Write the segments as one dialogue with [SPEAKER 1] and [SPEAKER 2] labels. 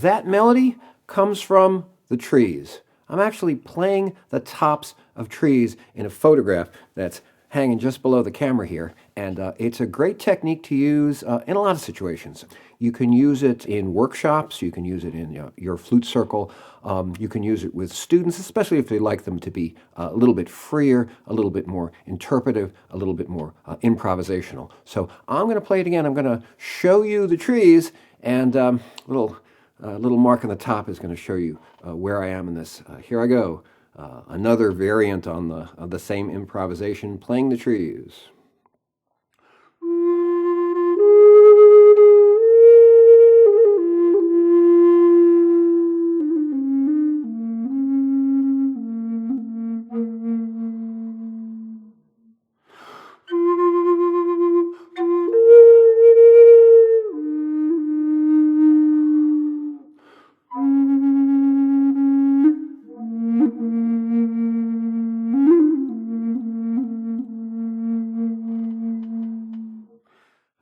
[SPEAKER 1] that melody comes from the trees. I'm actually playing the tops of trees in a photograph that's hanging just below the camera here, and it's a great technique to use in a lot of situations. You can use it in workshops, you can use it in your flute circle, you can use it with students, especially if they like them to be a little bit freer, a little bit more interpretive, a little bit more improvisational. So I'm going to play it again. I'm going to show you the trees, and little mark on the top is going to show you where I am in this. Here I go. Another variant on the same improvisation, playing the trees.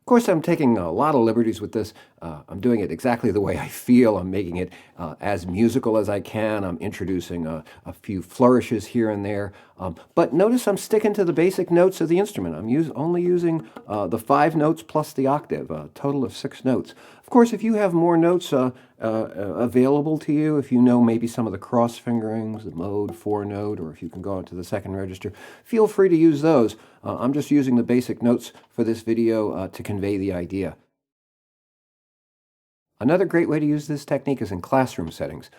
[SPEAKER 1] Of course, I'm taking a lot of liberties with this. I'm doing it exactly the way I feel. I'm making it as musical as I can. I'm introducing a few flourishes here and there. But notice I'm sticking to the basic notes of the instrument. I'm only using the 5 notes plus the octave, a total of 6 notes. Of course, if you have more notes available to you, if you know maybe some of the cross fingerings, the mode, 4 note, or if you can go into the second register, feel free to use those. I'm just using the basic notes for this video to convey the idea. Another great way to use this technique is in classroom settings.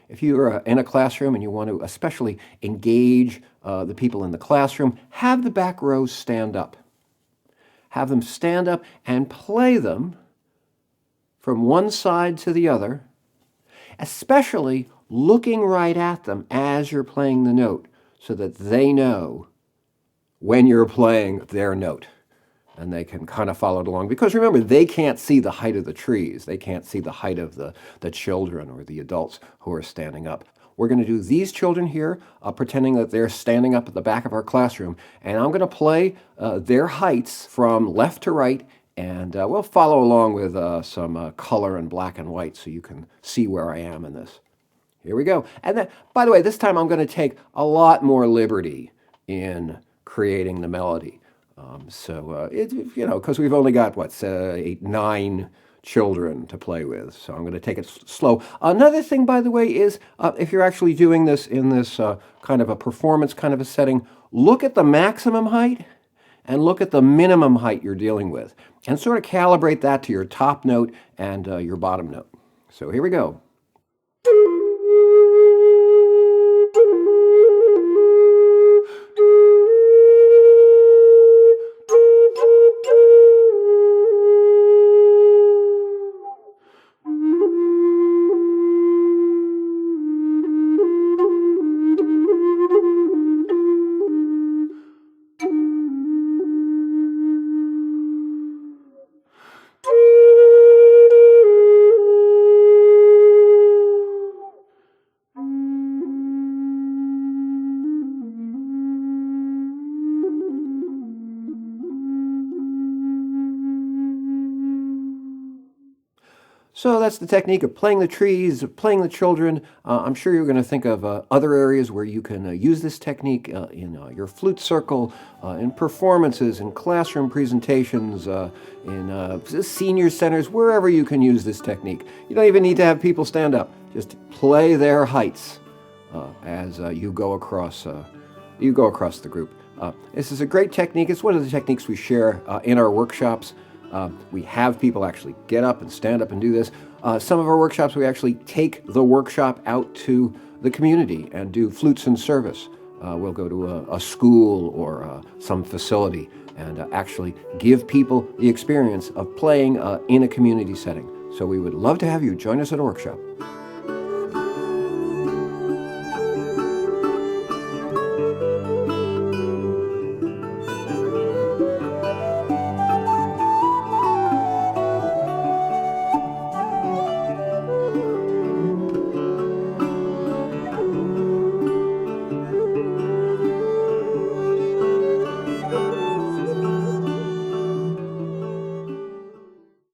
[SPEAKER 1] If you're in a classroom and you want to especially engage the people in the classroom, have the back rows stand up. Have them stand up and play them from one side to the other, especially looking right at them as you're playing the note so that they know when you're playing their note. And they can kind of follow it along. Because remember, they can't see the height of the trees. They can't see the height of the children or the adults who are standing up. We're going to do these children here, pretending that they're standing up at the back of our classroom. And I'm going to play their heights from left to right. And we'll follow along with some color and black and white so you can see where I am in this. Here we go. And then, by the way, this time I'm going to take a lot more liberty in creating the melody. Because we've only got, 8, 9 children to play with. So I'm going to take it slow. Another thing, by the way, is if you're actually doing this in this kind of a performance kind of a setting, look at the maximum height and look at the minimum height you're dealing with. And sort of calibrate that to your top note and your bottom note. So here we go. So that's the technique of playing the trees, playing the children. I'm sure you're going to think of other areas where you can use this technique in your flute circle, in performances, in classroom presentations, in senior centers, wherever you can use this technique. You don't even need to have people stand up. Just play their heights as you go across the group. This is a great technique. It's one of the techniques we share in our workshops. We have people actually get up and stand up and do this. Some of our workshops, we actually take the workshop out to the community and do flutes in service. We'll go to a school or some facility and actually give people the experience of playing in a community setting. So we would love to have you join us at a workshop.